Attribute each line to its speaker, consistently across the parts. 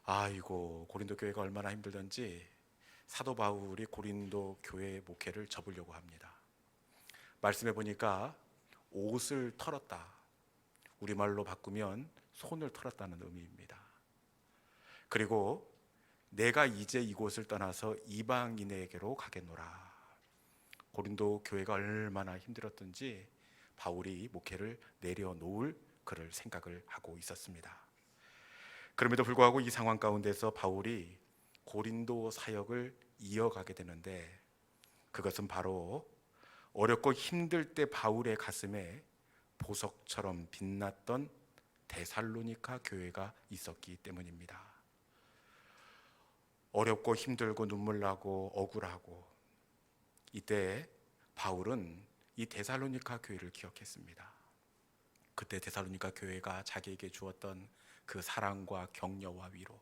Speaker 1: 아이고, 고린도 교회가 얼마나 힘들던지 사도 바울이 고린도 교회 목회를 접으려고 합니다. 말씀해 보니까 옷을 털었다, 우리말로 바꾸면 손을 털었다는 의미입니다. 그리고 내가 이제 이곳을 떠나서 이방인에게로 가겠노라. 고린도 교회가 얼마나 힘들었던지 바울이 목회를 내려놓을 그럴 생각을 하고 있었습니다. 그럼에도 불구하고 이 상황 가운데서 바울이 고린도 사역을 이어가게 되는데, 그것은 바로 어렵고 힘들 때 바울의 가슴에 보석처럼 빛났던 데살로니가 교회가 있었기 때문입니다. 어렵고 힘들고 눈물 나고 억울하고, 이때 바울은 이 데살로니가 교회를 기억했습니다. 그때 데살로니가 교회가 자기에게 주었던 그 사랑과 격려와 위로,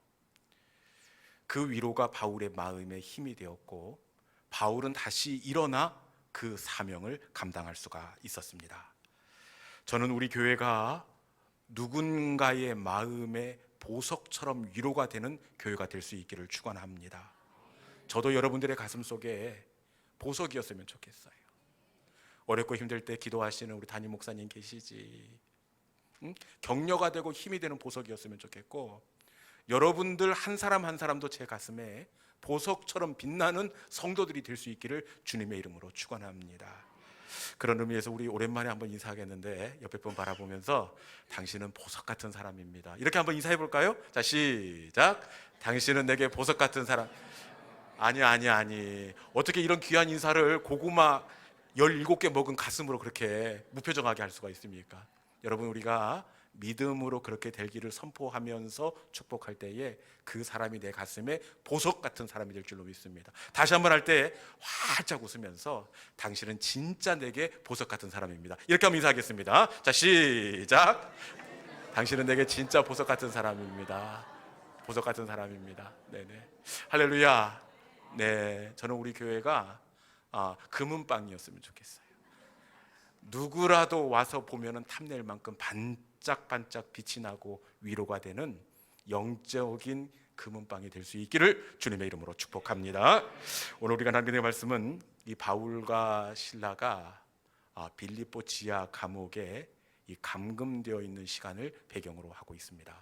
Speaker 1: 그 위로가 바울의 마음에 힘이 되었고, 바울은 다시 일어나 그 사명을 감당할 수가 있었습니다. 저는 우리 교회가 누군가의 마음에 보석처럼 위로가 되는 교회가 될 수 있기를 축원합니다. 저도 여러분들의 가슴 속에 보석이었으면 좋겠어요. 어렵고 힘들 때 기도하시는 우리 담임 목사님 계시지? 격려가 되고 힘이 되는 보석이었으면 좋겠고, 여러분들 한 사람 한 사람도 제 가슴에 보석처럼 빛나는 성도들이 될 수 있기를 주님의 이름으로 축원합니다. 그런 의미에서 우리 오랜만에 한번 인사하겠는데, 옆에 분 바라보면서 당신은 보석 같은 사람입니다, 이렇게 한번 인사해 볼까요? 자, 시작. 당신은 내게 보석 같은 사람. 아니, 어떻게 이런 귀한 인사를 고구마 17개 먹은 가슴으로 그렇게 무표정하게 할 수가 있습니까? 여러분, 우리가 믿음으로 그렇게 되기를 선포하면서 축복할 때에 그 사람이 내 가슴에 보석 같은 사람이 될 줄로 믿습니다. 다시 한번 할 때 활짝 웃으면서 당신은 진짜 내게 보석 같은 사람입니다, 이렇게 한번 인사하겠습니다. 자, 시작. 당신은 내게 진짜 보석 같은 사람입니다. 보석 같은 사람입니다. 네네. 할렐루야. 네, 저는 우리 교회가 금은방이었으면 좋겠어요. 누구라도 와서 보면은 탐낼 만큼 반짝반짝 빛이 나고 위로가 되는 영적인 금은방이 될 수 있기를 주님의 이름으로 축복합니다. 오늘 우리가 나누는 말씀은 이 바울과 실라가 빌립보 지하 감옥에 이 감금되어 있는 시간을 배경으로 하고 있습니다.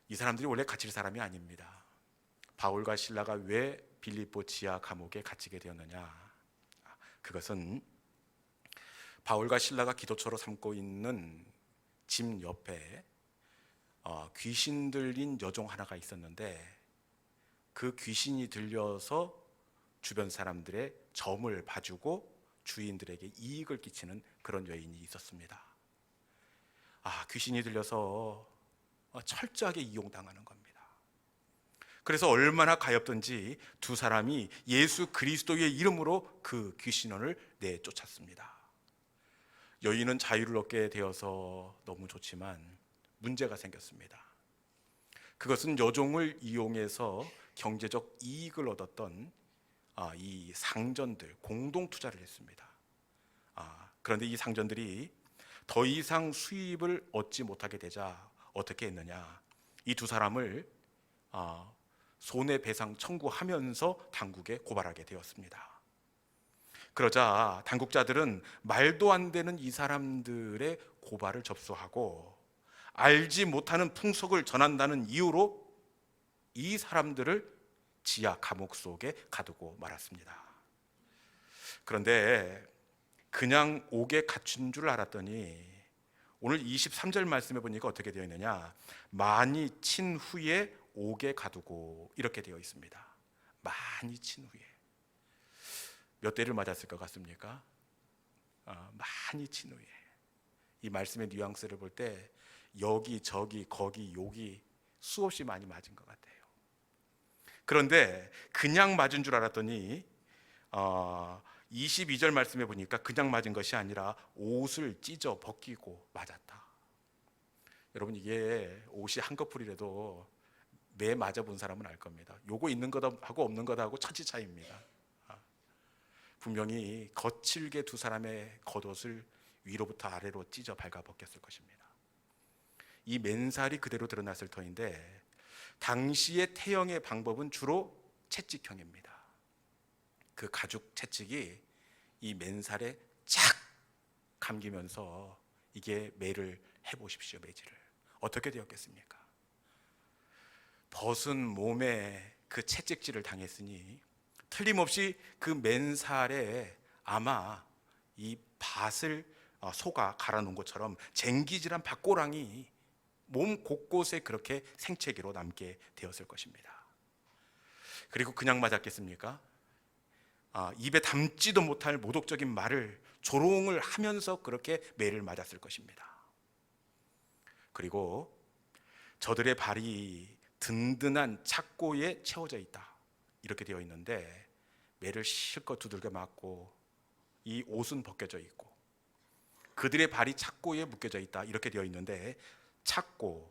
Speaker 1: 이 사람들이 원래 갇힐 사람이 아닙니다. 바울과 실라가 왜 빌립보 지하 감옥에 갇히게 되었느냐? 그것은 바울과 실라가 기도처로 삼고 있는 집 옆에 귀신 들린 여종 하나가 있었는데, 그 귀신이 들려서 주변 사람들의 점을 봐주고 주인들에게 이익을 끼치는 그런 여인이 있었습니다. 귀신이 들려서 철저하게 이용당하는 겁니다. 그래서 얼마나 가엾던지 두 사람이 예수 그리스도의 이름으로 그 귀신원을 내쫓았습니다. 여인은 자유를 얻게 되어서 너무 좋지만 문제가 생겼습니다. 그것은 여종을 이용해서 경제적 이익을 얻었던 이 상전들, 공동 투자를 했습니다. 그런데 이 상전들이 더 이상 수입을 얻지 못하게 되자 어떻게 했느냐? 이 두 사람을 손해배상 청구하면서 당국에 고발하게 되었습니다. 그러자 당국자들은 말도 안 되는 이 사람들의 고발을 접수하고, 알지 못하는 풍속을 전한다는 이유로 이 사람들을 지하 감옥 속에 가두고 말았습니다. 그런데 그냥 옥에 갇힌 줄 알았더니 오늘 23절 말씀해 보니까 어떻게 되어 있느냐? 많이 친 후에 옥에 가두고, 이렇게 되어 있습니다. 많이 친 후에. 몇 대를 맞았을 것 같습니까? 많이 친 후에. 이 말씀의 뉘앙스를 볼 때 여기 저기 거기 여기 수없이 많이 맞은 것 같아요. 그런데 그냥 맞은 줄 알았더니 22절 말씀해 보니까 그냥 맞은 것이 아니라 옷을 찢어 벗기고 맞았다. 여러분, 이게 옷이 한꺼풀이라도 매 맞아본 사람은 알 겁니다. 요거 있는 것하고 없는 것하고 천지 차이입니다. 분명히 거칠게 두 사람의 겉옷을 위로부터 아래로 찢어 발가 벗겼을 것입니다. 이 맨살이 그대로 드러났을 터인데, 당시의 태형의 방법은 주로 채찍형입니다. 그 가죽 채찍이 이 맨살에 착 감기면서 이게 매를 해보십시오. 매질을 어떻게 되었겠습니까? 벗은 몸에 그 채찍질을 당했으니 틀림없이 그 맨살에 아마 이 밭을 소가 갈아놓은 것처럼 쟁기질한 밭고랑이 몸 곳곳에 그렇게 생채기로 남게 되었을 것입니다. 그리고 그냥 맞았겠습니까? 입에 담지도 못할 모독적인 말을 조롱을 하면서 그렇게 매를 맞았을 것입니다. 그리고 저들의 발이 든든한 착고에 채워져 있다 이렇게 되어 있는데 매를 실컷 두들겨 맞고 이 옷은 벗겨져 있고 그들의 발이 착고에 묶여져 있다 이렇게 되어 있는데 착고,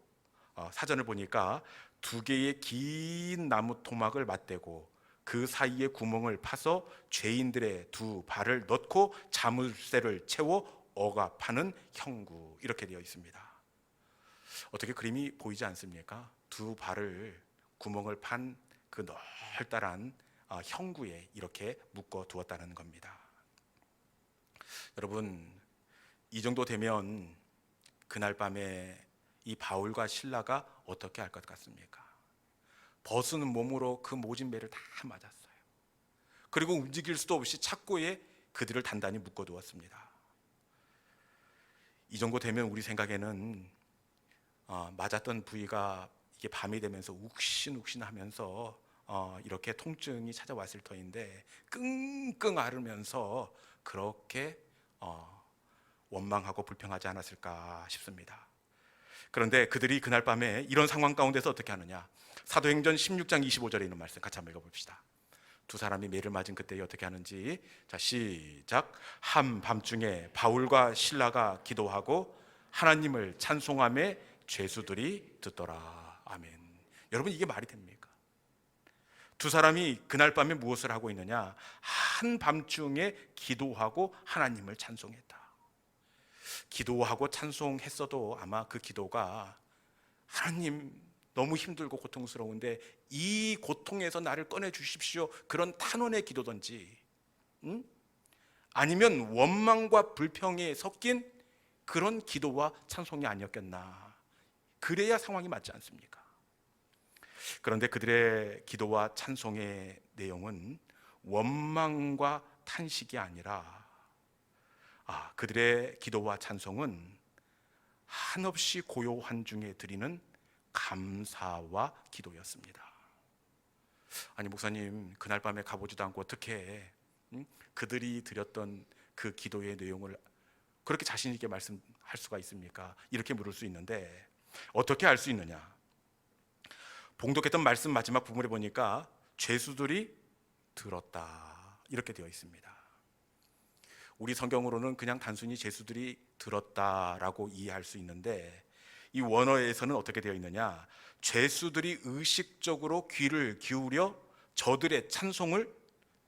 Speaker 1: 사전을 보니까 두 개의 긴 나무 토막을 맞대고 그 사이에 구멍을 파서 죄인들의 두 발을 넣고 자물쇠를 채워 억압하는 형구 이렇게 되어 있습니다. 어떻게 그림이 보이지 않습니까? 두 발을 구멍을 판 그 널따란 형구에 이렇게 묶어 두었다는 겁니다. 여러분, 이 정도 되면 그날 밤에 이 바울과 실라가 어떻게 할 것 같습니까? 벗은 몸으로 그 모진 매를 다 맞았어요. 그리고 움직일 수도 없이 착고에 그들을 단단히 묶어두었습니다. 이 정도 되면 우리 생각에는 맞았던 부위가 이게 밤이 되면서 욱신욱신하면서 이렇게 통증이 찾아왔을 터인데 끙끙 앓으면서 그렇게 원망하고 불평하지 않았을까 싶습니다. 그런데 그들이 그날 밤에 이런 상황 가운데서 어떻게 하느냐? 사도행전 16장 25절에 있는 말씀 같이 한번 읽어봅시다. 두 사람이 매를 맞은 그때 어떻게 하는지. 자, 시작. 한밤중에 바울과 실라가 기도하고 하나님을 찬송하며 죄수들이 듣더라. 아멘. 여러분, 이게 말이 됩니까? 두 사람이 그날 밤에 무엇을 하고 있느냐? 한밤중에 기도하고 하나님을 찬송했다. 기도하고 찬송했어도 아마 그 기도가 하나님 너무 힘들고 고통스러운데 이 고통에서 나를 꺼내 주십시오 그런 탄원의 기도든지 아니면 원망과 불평에 섞인 그런 기도와 찬송이 아니었겠나. 그래야 상황이 맞지 않습니까? 그런데 그들의 기도와 찬송의 내용은 원망과 탄식이 아니라 그들의 기도와 찬송은 한없이 고요한 중에 드리는 감사와 기도였습니다. 아니 목사님, 그날 밤에 가보지도 않고 어떻게 그들이 드렸던 그 기도의 내용을 그렇게 자신 있게 말씀할 수가 있습니까? 이렇게 물을 수 있는데 어떻게 알 수 있느냐? 봉독했던 말씀 마지막 부분에 보니까 죄수들이 들었다 이렇게 되어 있습니다. 우리 성경으로는 그냥 단순히 죄수들이 들었다라고 이해할 수 있는데 이 원어에서는 어떻게 되어 있느냐? 죄수들이 의식적으로 귀를 기울여 저들의 찬송을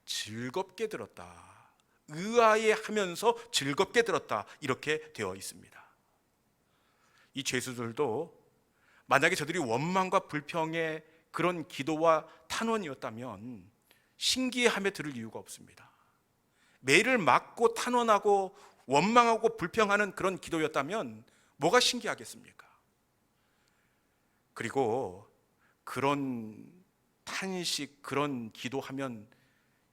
Speaker 1: 즐겁게 들었다. 의아해하면서 즐겁게 들었다. 이렇게 되어 있습니다. 이 죄수들도 만약에 저들이 원망과 불평의 그런 기도와 탄원이었다면 신기해하며 들을 이유가 없습니다. 매를 맞고 탄원하고 원망하고 불평하는 그런 기도였다면 뭐가 신기하겠습니까? 그리고 그런 탄식, 그런 기도하면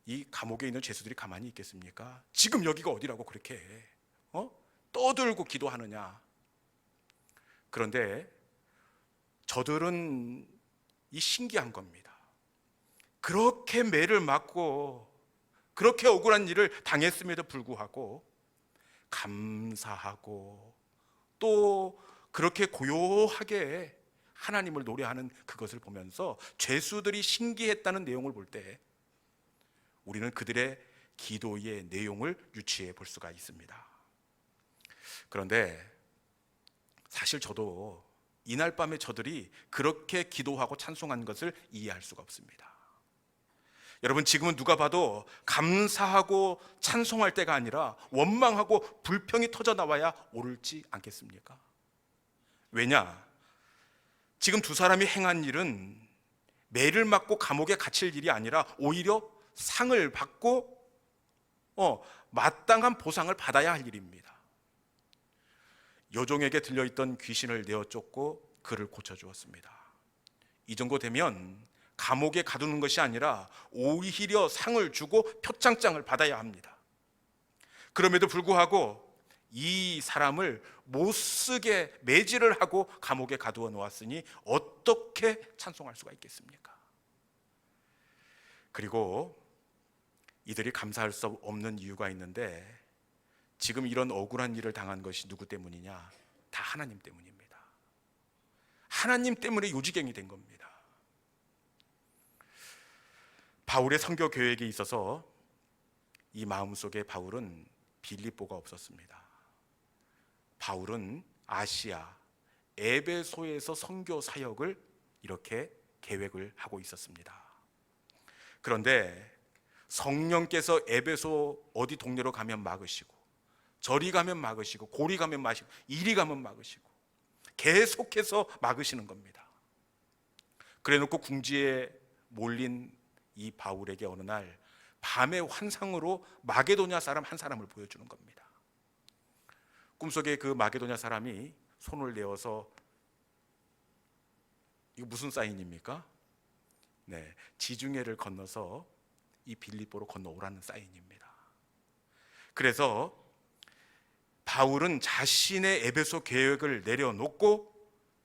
Speaker 1: 이 감옥에 있는 죄수들이 가만히 있겠습니까? 지금 여기가 어디라고 그렇게 떠들고 기도하느냐? 그런데 저들은 이 신기한 겁니다. 그렇게 매를 맞고 그렇게 억울한 일을 당했음에도 불구하고 감사하고 또 그렇게 고요하게 하나님을 노래하는 그것을 보면서 죄수들이 신기했다는 내용을 볼 때 우리는 그들의 기도의 내용을 유추해 볼 수가 있습니다. 그런데 사실 저도 이날 밤에 저들이 그렇게 기도하고 찬송한 것을 이해할 수가 없습니다. 여러분, 지금은 누가 봐도 감사하고 찬송할 때가 아니라 원망하고 불평이 터져 나와야 옳지 않겠습니까? 왜냐? 지금 두 사람이 행한 일은 매를 맞고 감옥에 갇힐 일이 아니라 오히려 상을 받고 마땅한 보상을 받아야 할 일입니다. 여종에게 들려있던 귀신을 내어 쫓고 그를 고쳐주었습니다. 이 정도 되면 감옥에 가두는 것이 아니라 오히려 상을 주고 표창장을 받아야 합니다. 그럼에도 불구하고 이 사람을 못쓰게 매질을 하고 감옥에 가두어 놓았으니 어떻게 찬송할 수가 있겠습니까? 그리고 이들이 감사할 수 없는 이유가 있는데, 지금 이런 억울한 일을 당한 것이 누구 때문이냐? 다 하나님 때문입니다. 하나님 때문에 요지경이 된 겁니다. 바울의 선교 계획에 있어서 이 마음속에 바울은 빌립보가 없었습니다. 바울은 아시아 에베소에서 선교 사역을 이렇게 계획을 하고 있었습니다. 그런데 성령께서 에베소 어디 동네로 가면 막으시고, 저리 가면 막으시고, 고리 가면 막으시고, 이리 가면 막으시고, 계속해서 막으시는 겁니다. 그래놓고 궁지에 몰린 이 바울에게 어느 날 밤의 환상으로 마게도냐 사람 한 사람을 보여주는 겁니다. 꿈속에 그 마게도냐 사람이 손을 내어서, 이거 무슨 사인입니까? 네, 지중해를 건너서 이 빌립보로 건너오라는 사인입니다. 그래서 바울은 자신의 에베소 계획을 내려놓고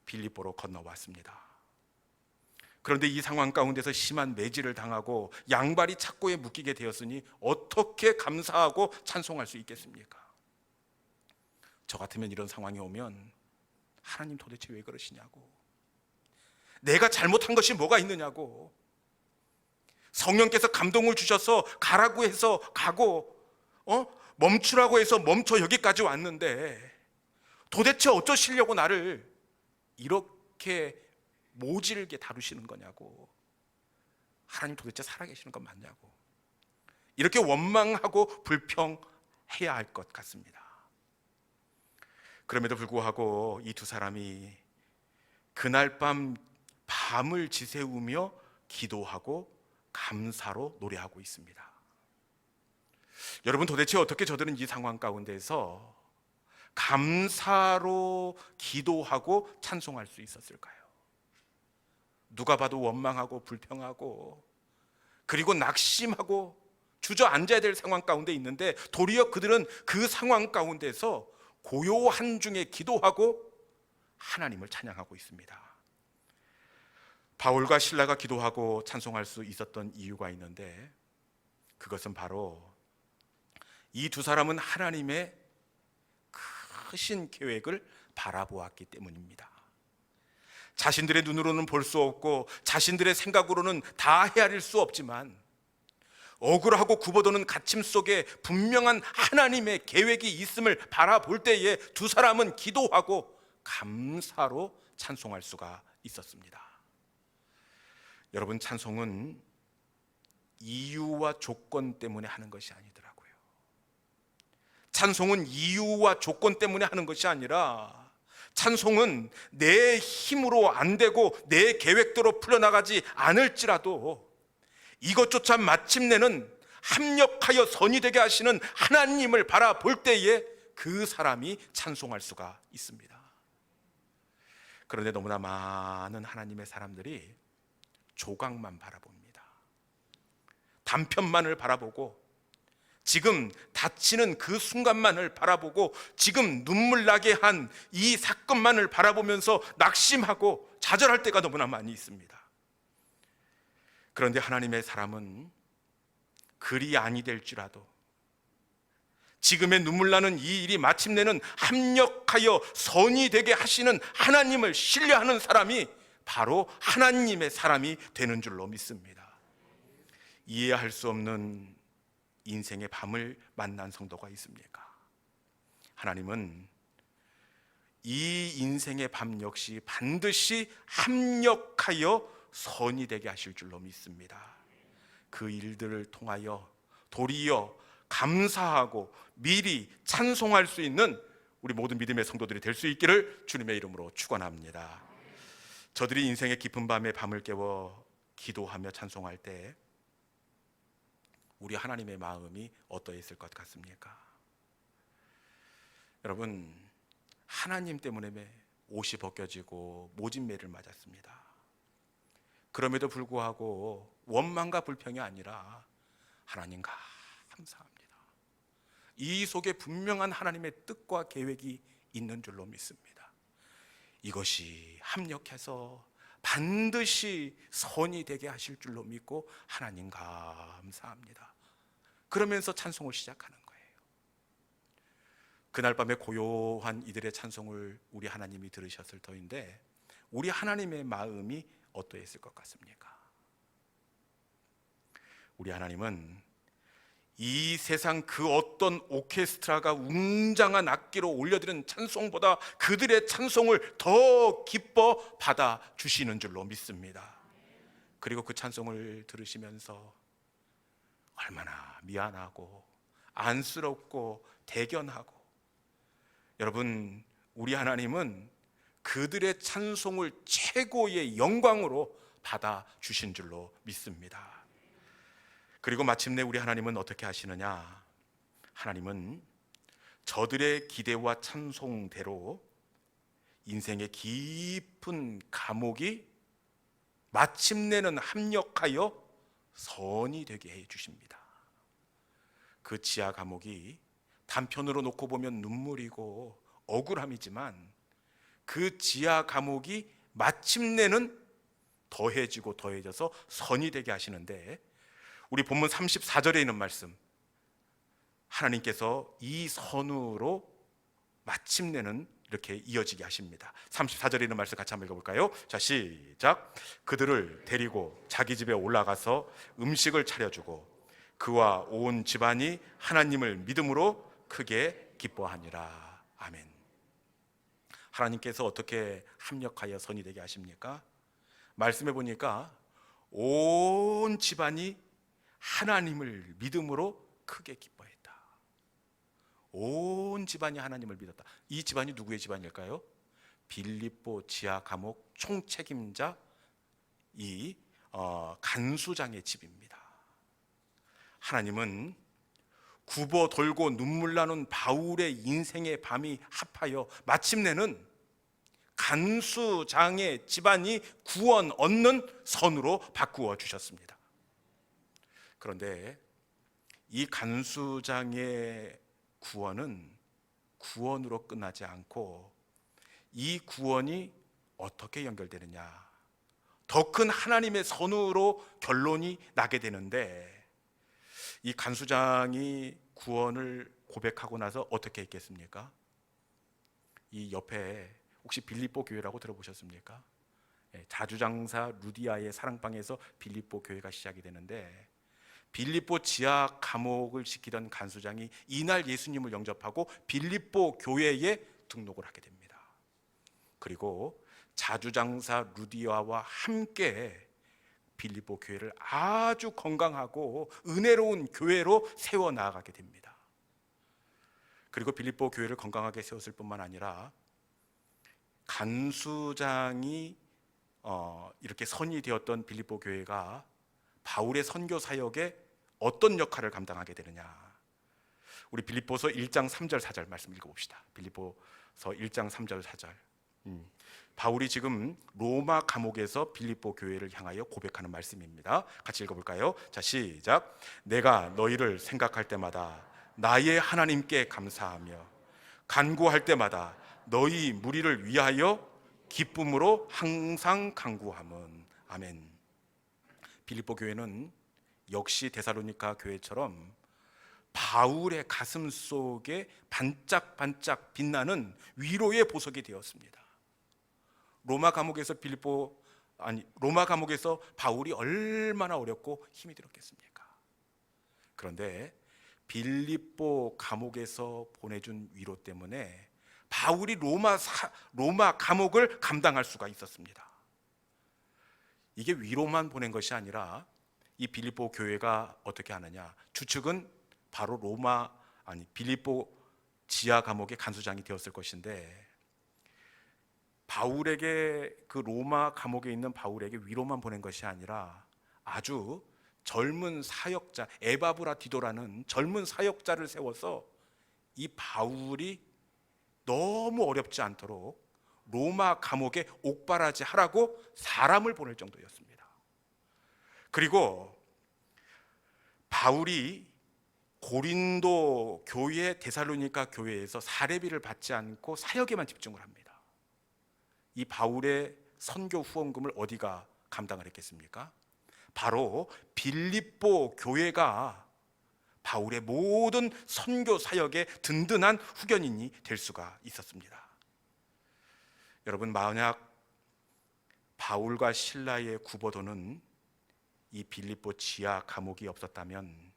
Speaker 1: 빌립보로 건너왔습니다. 그런데 이 상황 가운데서 심한 매질을 당하고 양발이 착고에 묶이게 되었으니 어떻게 감사하고 찬송할 수 있겠습니까? 저 같으면 이런 상황이 오면 하나님 도대체 왜 그러시냐고, 내가 잘못한 것이 뭐가 있느냐고, 성령께서 감동을 주셔서 가라고 해서 가고 멈추라고 해서 멈춰 여기까지 왔는데 도대체 어쩌시려고 나를 이렇게 모질게 다루시는 거냐고, 하나님 도대체 살아계시는 건 맞냐고, 이렇게 원망하고 불평해야 할 것 같습니다. 그럼에도 불구하고 이 두 사람이 그날 밤을 지새우며 기도하고 감사로 노래하고 있습니다. 여러분, 도대체 어떻게 저들은 이 상황 가운데서 감사로 기도하고 찬송할 수 있었을까요? 누가 봐도 원망하고 불평하고 그리고 낙심하고 주저앉아야 될 상황 가운데 있는데, 도리어 그들은 그 상황 가운데서 고요한 중에 기도하고 하나님을 찬양하고 있습니다. 바울과 실라가 기도하고 찬송할 수 있었던 이유가 있는데, 그것은 바로 이 두 사람은 하나님의 크신 계획을 바라보았기 때문입니다. 자신들의 눈으로는 볼 수 없고 자신들의 생각으로는 다 헤아릴 수 없지만 억울하고 굽어도는 갇힘 속에 분명한 하나님의 계획이 있음을 바라볼 때에 두 사람은 기도하고 감사로 찬송할 수가 있었습니다. 여러분, 찬송은 이유와 조건 때문에 하는 것이 아니더라고요. 찬송은 이유와 조건 때문에 하는 것이 아니라, 찬송은 내 힘으로 안 되고 내 계획대로 풀려나가지 않을지라도 이것조차 마침내는 합력하여 선이 되게 하시는 하나님을 바라볼 때에 그 사람이 찬송할 수가 있습니다. 그런데 너무나 많은 하나님의 사람들이 조각만 바라봅니다. 단편만을 바라보고 지금 다치는 그 순간만을 바라보고 지금 눈물 나게 한 이 사건만을 바라보면서 낙심하고 좌절할 때가 너무나 많이 있습니다. 그런데 하나님의 사람은 그리 아니 될지라도 지금의 눈물 나는 이 일이 마침내는 합력하여 선이 되게 하시는 하나님을 신뢰하는 사람이 바로 하나님의 사람이 되는 줄로 믿습니다. 이해할 수 없는 인생의 밤을 만난 성도가 있습니까? 하나님은 이 인생의 밤 역시 반드시 합력하여 선이 되게 하실 줄로 믿습니다. 그 일들을 통하여 도리어 감사하고 미리 찬송할 수 있는 우리 모든 믿음의 성도들이 될 수 있기를 주님의 이름으로 축원합니다. 저들이 인생의 깊은 밤에 밤을 깨워 기도하며 찬송할 때 우리 하나님의 마음이 어떠했을 것 같습니까? 여러분, 하나님 때문에 옷이 벗겨지고 모진매를 맞았습니다. 그럼에도 불구하고 원망과 불평이 아니라 하나님 감사합니다. 이 속에 분명한 하나님의 뜻과 계획이 있는 줄로 믿습니다. 이것이 합력해서 반드시 선이 되게 하실 줄로 믿고 하나님 감사합니다. 그러면서 찬송을 시작하는 거예요. 그날 밤에 고요한 이들의 찬송을 우리 하나님이 들으셨을 터인데 우리 하나님의 마음이 어떠했을 것 같습니까? 우리 하나님은 이 세상 그 어떤 오케스트라가 웅장한 악기로 올려드리는 찬송보다 그들의 찬송을 더 기뻐 받아 주시는 줄로 믿습니다. 그리고 그 찬송을 들으시면서 얼마나 미안하고 안쓰럽고 대견하고, 여러분, 우리 하나님은 그들의 찬송을 최고의 영광으로 받아 주신 줄로 믿습니다. 그리고 마침내 우리 하나님은 어떻게 하시느냐? 하나님은 저들의 기대와 찬송대로 인생의 깊은 감옥이 마침내는 합력하여 선이 되게 해 주십니다. 그 지하 감옥이 단편으로 놓고 보면 눈물이고 억울함이지만 그 지하 감옥이 마침내는 더해지고 더해져서 선이 되게 하시는데, 우리 본문 34절에 있는 말씀, 하나님께서 이 선으로 마침내는 이렇게 이어지게 하십니다. 34절에 있는 말씀 같이 한번 읽어볼까요? 자, 시작. 그들을 데리고 자기 집에 올라가서 음식을 차려주고 그와 온 집안이 하나님을 믿음으로 크게 기뻐하니라. 아멘. 하나님께서 어떻게 합력하여 선이 되게 하십니까? 말씀해 보니까 온 집안이 하나님을 믿음으로 크게 기뻐했다. 온 집안이 하나님을 믿었다. 이 집안이 누구의 집안일까요? 빌립보 지하 감옥 총책임자 이 간수장의 집입니다. 하나님은 굽어 돌고 눈물 나는 바울의 인생의 밤이 합하여 마침내는 간수장의 집안이 구원 얻는 선으로 바꾸어 주셨습니다. 그런데 이 간수장의 구원은 구원으로 끝나지 않고 이 구원이 어떻게 연결되느냐? 더 큰 하나님의 선으로 결론이 나게 되는데, 이 간수장이 구원을 고백하고 나서 어떻게 했겠습니까? 이 옆에 혹시 빌립보 교회라고 들어보셨습니까? 자주장사 루디아의 사랑방에서 빌립보 교회가 시작이 되는데, 빌립보 지하 감옥을 지키던 간수장이 이날 예수님을 영접하고 빌립보 교회에 등록을 하게 됩니다. 그리고 자주장사 루디아와 함께 빌립보 교회를 아주 건강하고 은혜로운 교회로 세워 나가게 됩니다. 그리고 빌립보 교회를 건강하게 세웠을 뿐만 아니라 간수장이 이렇게 선이 되었던 빌립보 교회가 바울의 선교 사역에 어떤 역할을 감당하게 되느냐? 우리 빌립보서 1장 3절 4절 말씀 읽어봅시다. 빌립보서 1장 3절 4절. 바울이 지금 로마 감옥에서 빌립보 교회를 향하여 고백하는 말씀입니다. 같이 읽어볼까요? 자, 시작. 내가 너희를 생각할 때마다 나의 하나님께 감사하며 간구할 때마다 너희 무리를 위하여 기쁨으로 항상 간구함은. 아멘. 빌립보 교회는 역시 데살로니가 교회처럼 바울의 가슴 속에 반짝반짝 빛나는 위로의 보석이 되었습니다. 로마 감옥에서 바울이 얼마나 어렵고 힘이 들었겠습니까? 그런데 빌립보 감옥에서 보내준 위로 때문에 바울이 로마 감옥을 감당할 수가 있었습니다. 이게 위로만 보낸 것이 아니라 이 빌립보 교회가 어떻게 하느냐? 주축은 바로 빌립보 지하 감옥의 간수장이 되었을 것인데, 바울에게, 그 로마 감옥에 있는 바울에게 위로만 보낸 것이 아니라 아주 젊은 사역자, 에바브라디도라는 젊은 사역자를 세워서 이 바울이 너무 어렵지 않도록 로마 감옥에 옥바라지 하라고 사람을 보낼 정도였습니다. 그리고 바울이 고린도 교회, 데살로니가 교회에서 사례비를 받지 않고 사역에만 집중을 합니다. 이 바울의 선교 후원금을 어디가 감당을 했겠습니까? 바로 빌립보 교회가 바울의 모든 선교 사역의 든든한 후견인이 될 수가 있었습니다. 여러분, 만약 바울과 실라의 구보도는 이 빌립보 지하 감옥이 없었다면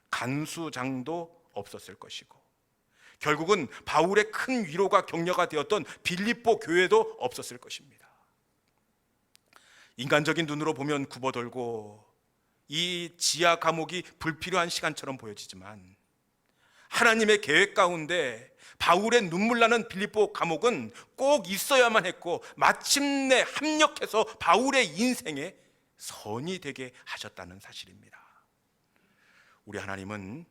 Speaker 1: 간수장도 없었을 것이고, 결국은 바울의 큰 위로가 격려가 되었던 빌립보 교회도 없었을 것입니다. 인간적인 눈으로 보면 굽어돌고 이 지하 감옥이 불필요한 시간처럼 보여지지만, 하나님의 계획 가운데 바울의 눈물 나는 빌립보 감옥은 꼭 있어야만 했고, 마침내 합력해서 바울의 인생에 선이 되게 하셨다는 사실입니다. 우리 하나님은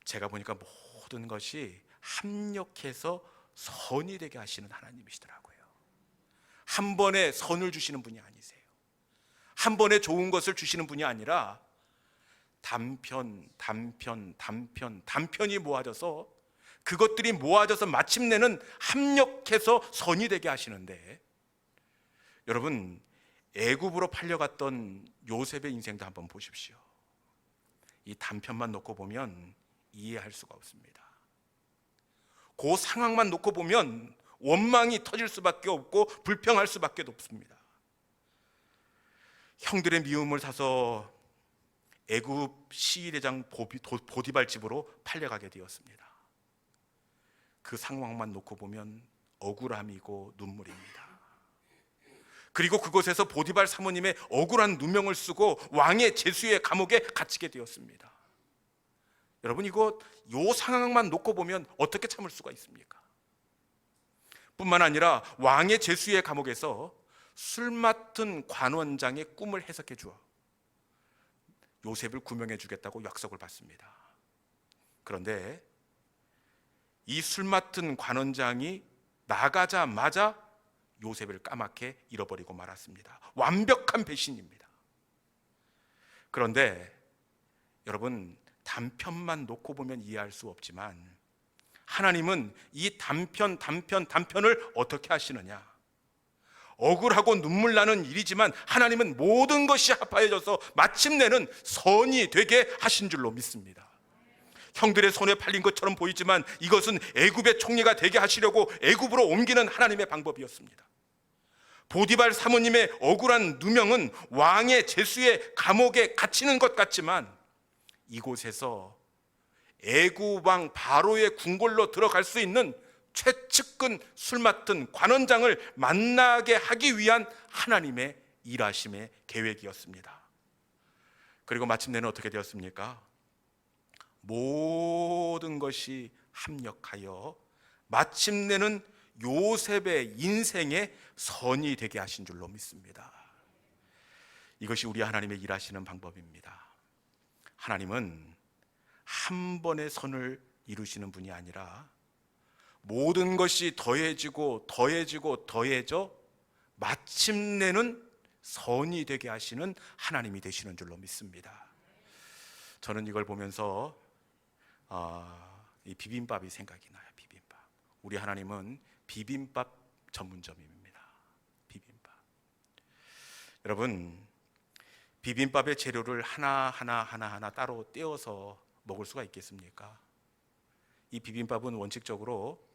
Speaker 1: 제가 보니까 모든 것이 합력해서 선이 되게 하시는 하나님이시더라고요. 한 번에 선을 주시는 분이 아니세요. 한 번에 좋은 것을 주시는 분이 아니라 단편이 모아져서, 그것들이 모아져서 마침내는 합력해서 선이 되게 하시는데, 여러분, 애굽으로 팔려갔던 요셉의 인생도 한번 보십시오. 이 단편만 놓고 보면 이해할 수가 없습니다. 그 상황만 놓고 보면 원망이 터질 수밖에 없고 불평할 수밖에 없습니다. 형들의 미움을 사서 애굽 시위대장 보디발 집으로 팔려가게 되었습니다. 그 상황만 놓고 보면 억울함이고 눈물입니다. 그리고 그곳에서 보디발 사모님의 억울한 누명을 쓰고 왕의 제수의 감옥에 갇히게 되었습니다. 여러분, 요 상황만 놓고 보면 어떻게 참을 수가 있습니까? 뿐만 아니라 왕의 제수의 감옥에서 술 맡은 관원장의 꿈을 해석해 주어 요셉을 구명해 주겠다고 약속을 받습니다. 그런데 이 술 맡은 관원장이 나가자마자 요셉을 까맣게 잃어버리고 말았습니다. 완벽한 배신입니다. 그런데 여러분, 단편만 놓고 보면 이해할 수 없지만 하나님은 이 단편을 어떻게 하시느냐? 억울하고 눈물 나는 일이지만 하나님은 모든 것이 합하여져서 마침내는 선이 되게 하신 줄로 믿습니다. 형들의 손에 팔린 것처럼 보이지만 이것은 애굽의 총리가 되게 하시려고 애굽으로 옮기는 하나님의 방법이었습니다. 보디발 사모님의 억울한 누명은 왕의 제수의 감옥에 갇히는 것 같지만 이곳에서 애굽 왕 바로의 궁궐로 들어갈 수 있는 최측근 술 맡은 관원장을 만나게 하기 위한 하나님의 일하심의 계획이었습니다. 그리고 마침내는 어떻게 되었습니까? 모든 것이 합력하여 마침내는 요셉의 인생에 선이 되게 하신 줄로 믿습니다. 이것이 우리 하나님의 일하시는 방법입니다. 하나님은 한 번의 선을 이루시는 분이 아니라 모든 것이 더해지고 더해져 마침내는 선이 되게 하시는 하나님이 되시는 줄로 믿습니다. 저는 이걸 보면서 이 비빔밥이 생각이 나요. 비빔밥. 우리 하나님은 비빔밥 전문점입니다. 비빔밥. 여러분, 비빔밥의 재료를 하나하나 따로 떼어서 먹을 수가 있겠습니까? 이 비빔밥은 원칙적으로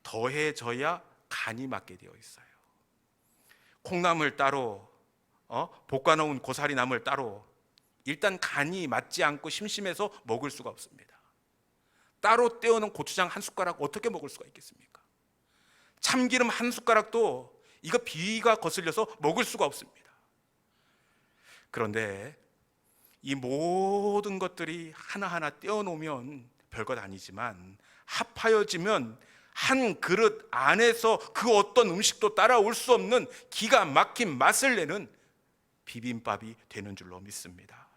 Speaker 1: 더해져야 간이 맞게 되어 있어요. 콩나물 따로, 볶아놓은 고사리 나물 따로, 일단 간이 맞지 않고 심심해서 먹을 수가 없습니다. 따로 떼어놓은 고추장 한 숟가락 어떻게 먹을 수가 있겠습니까? 참기름 한 숟가락도 이거 비위가 거슬려서 먹을 수가 없습니다. 그런데 이 모든 것들이 하나하나 떼어놓으면 별것 아니지만 합하여지면 한 그릇 안에서 그 어떤 음식도 따라올 수 없는 기가 막힌 맛을 내는 비빔밥이 되는 줄로 믿습니다.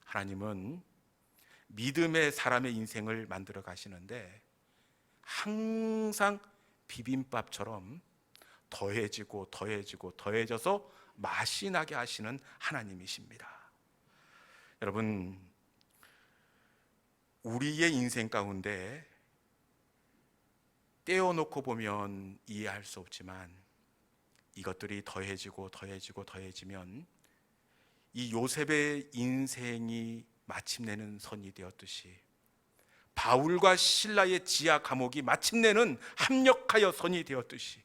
Speaker 1: 하나님은 믿음의 사람의 인생을 만들어 가시는데 항상 비빔밥처럼 더해지고 더해지고 더해져서 맛이 나게 하시는 하나님이십니다. 여러분, 우리의 인생 가운데 떼어놓고 보면 이해할 수 없지만 이것들이 더해지고 더해지고 더해지면 이 요셉의 인생이 마침내는 선이 되었듯이 바울과 실라의 지하 감옥이 마침내는 합력하여 선이 되었듯이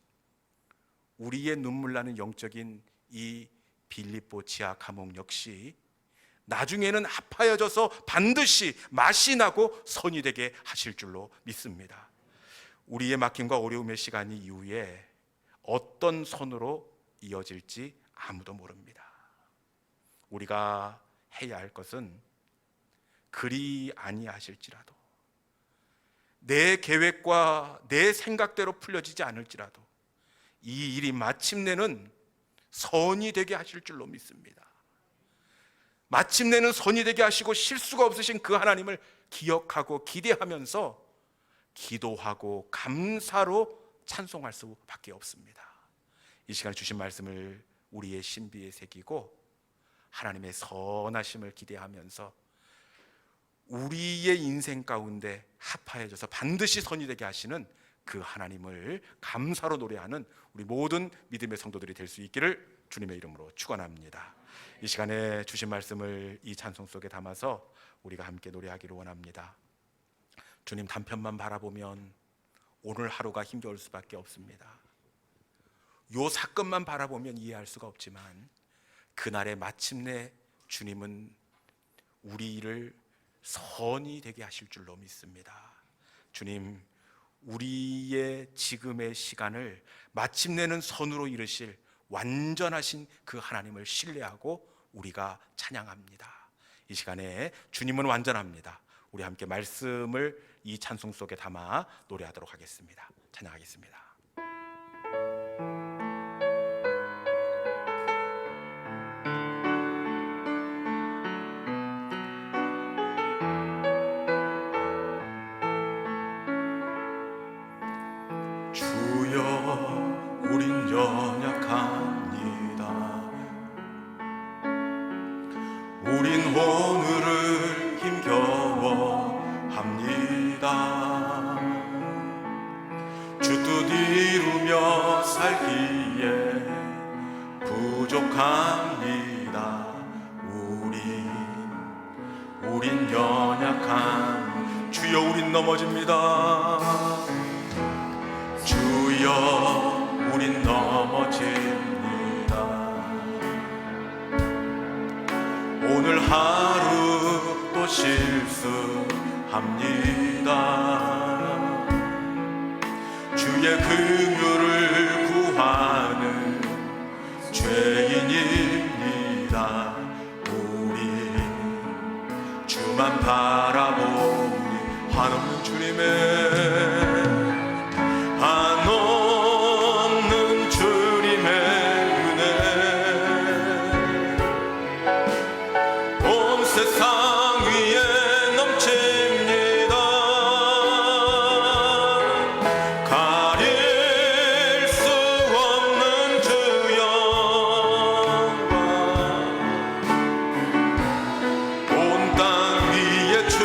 Speaker 1: 우리의 눈물 나는 영적인 이 빌립보 지하 감옥 역시 나중에는 합하여져서 반드시 맛이 나고 선이 되게 하실 줄로 믿습니다. 우리의 막힘과 어려움의 시간이 이후에 어떤 선으로 이어질지 아무도 모릅니다. 우리가 해야 할 것은 그리 아니하실지라도 내 계획과 내 생각대로 풀려지지 않을지라도 이 일이 마침내는 선이 되게 하실 줄로 믿습니다. 마침내는 선이 되게 하시고 실수가 없으신 그 하나님을 기억하고 기대하면서 기도하고 감사로 찬송할 수밖에 없습니다. 이 시간에 주신 말씀을 우리의 신비에 새기고 하나님의 선하심을 기대하면서 우리의 인생 가운데 합하여져서 반드시 선이 되게 하시는 그 하나님을 감사로 노래하는 우리 모든 믿음의 성도들이 될 수 있기를 주님의 이름으로 축원합니다. 이 시간에 주신 말씀을 이 찬송 속에 담아서 우리가 함께 노래하기를 원합니다. 주님 단편만 바라보면 오늘 하루가 힘겨울 수밖에 없습니다. 요 사건만 바라보면 이해할 수가 없지만 그날의 마침내 주님은 우리 일을 선이 되게 하실 줄로 믿습니다. 주님, 우리의 지금의 시간을 마침내는 선으로 이루실 완전하신 그 하나님을 신뢰하고 우리가 찬양합니다. 이 시간에 주님은 완전합니다. 우리 함께 말씀을 이 찬송 속에 담아 노래하도록 하겠습니다. 찬양하겠습니다.
Speaker 2: 주여, 우린 연약합니다. 우린 오늘을 힘겨워합니다. 주 뜻 이루며 살기에 부족합니다. 우린 연약한 주여, 우린 넘어집니다. 주여, 우린 넘어집니다. 오늘 하루 또 실수합니다. 주의 긍휼을 구하는 죄인입니다. 우리 주만 바라보니 한없는 주님의 한없는 주님의 은혜 온 세상 위에 넘칩니다. 가릴 수 없는 주 영광 온 땅 위에 주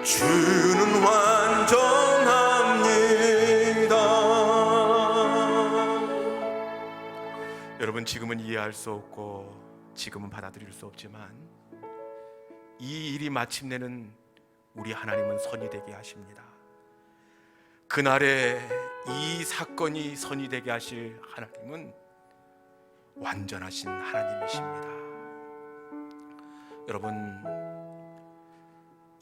Speaker 2: 주는 완전합니다.
Speaker 1: 여러분, 지금은 이해할 수 없고 지금은 받아들일 수 없지만 이 일이 마침내는 우리 하나님은 선이 되게 하십니다. 그날에 이 사건이 선이 되게 하실 하나님은 완전하신 하나님이십니다. 여러분,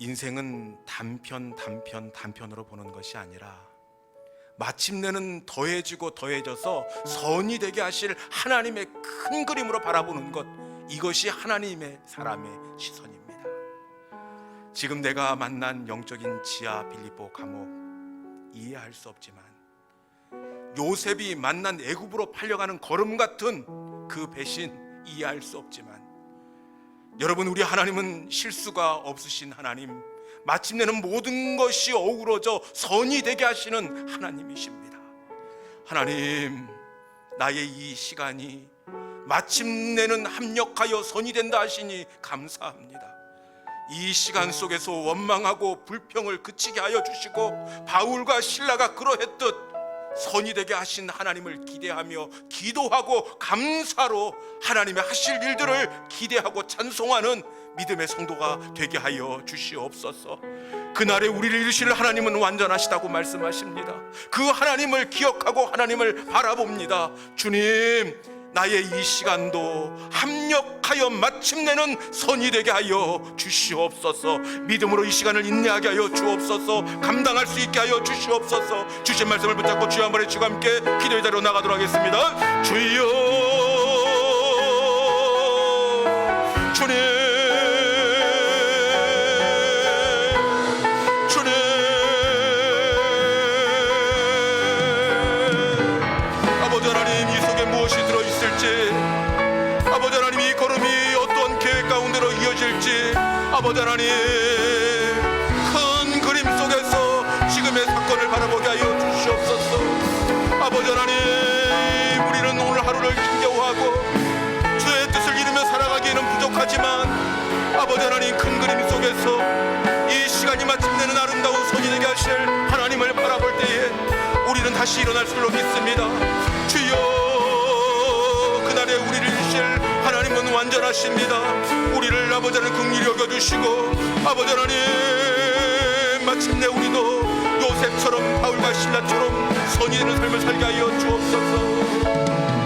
Speaker 1: 인생은 단편으로 보는 것이 아니라 마침내는 더해지고 더해져서 선이 되게 하실 하나님의 큰 그림으로 바라보는 것, 이것이 하나님의 사람의 시선입니다. 지금 내가 만난 영적인 지하 빌립보 감옥 이해할 수 없지만, 요셉이 만난 애굽으로 팔려가는 걸음 같은 그 배신 이해할 수 없지만, 여러분, 우리 하나님은 실수가 없으신 하나님, 마침내는 모든 것이 어우러져 선이 되게 하시는 하나님이십니다. 하나님, 나의 이 시간이 마침내는 합력하여 선이 된다 하시니 감사합니다. 이 시간 속에서 원망하고 불평을 그치게 하여 주시고 바울과 실라가 그러했듯 선이 되게 하신 하나님을 기대하며 기도하고 감사로 하나님의 하실 일들을 기대하고 찬송하는 믿음의 성도가 되게 하여 주시옵소서. 그날에 우리를 이루실 하나님은 완전하시다고 말씀하십니다. 그 하나님을 기억하고 하나님을 바라봅니다. 주님, 나의 이 시간도 합력하여 마침내는 선이 되게 하여 주시옵소서. 믿음으로 이 시간을 인내하게 하여 주옵소서. 감당할 수 있게 하여 주시옵소서. 주신 말씀을 붙잡고 주여 한번 외치고 함께 기도의 자리로 나가도록 하겠습니다. 주여, 주님, 아버지 하나님, 이 속에 무엇이 들어있을지, 아버지 하나님, 이 걸음이 어떤 계획 가운데로 이어질지, 아버지 하나님, 큰 그림 속에서 지금의 사건을 바라보게 하여 주시옵소서. 아버지 하나님, 우리는 오늘 하루를 힘겨워하고 주의 뜻을 이루며 살아가기에는 부족하지만, 아버지 하나님, 큰 그림 속에서 이 시간이 마침내는 아름다운 선이 되게 하실 하나님을 바라볼 때에 우리는 다시 일어날 줄로 믿습니다. 주여, 그날에 우리를 이루실 하나님은 완전하십니다. 우리를 아버지 하나님 긍휼히 여겨주시고, 아버지 하나님, 마침내 우리도 요셉처럼 바울과 실라처럼 선이 되는 삶을 살게 하여 주옵소서.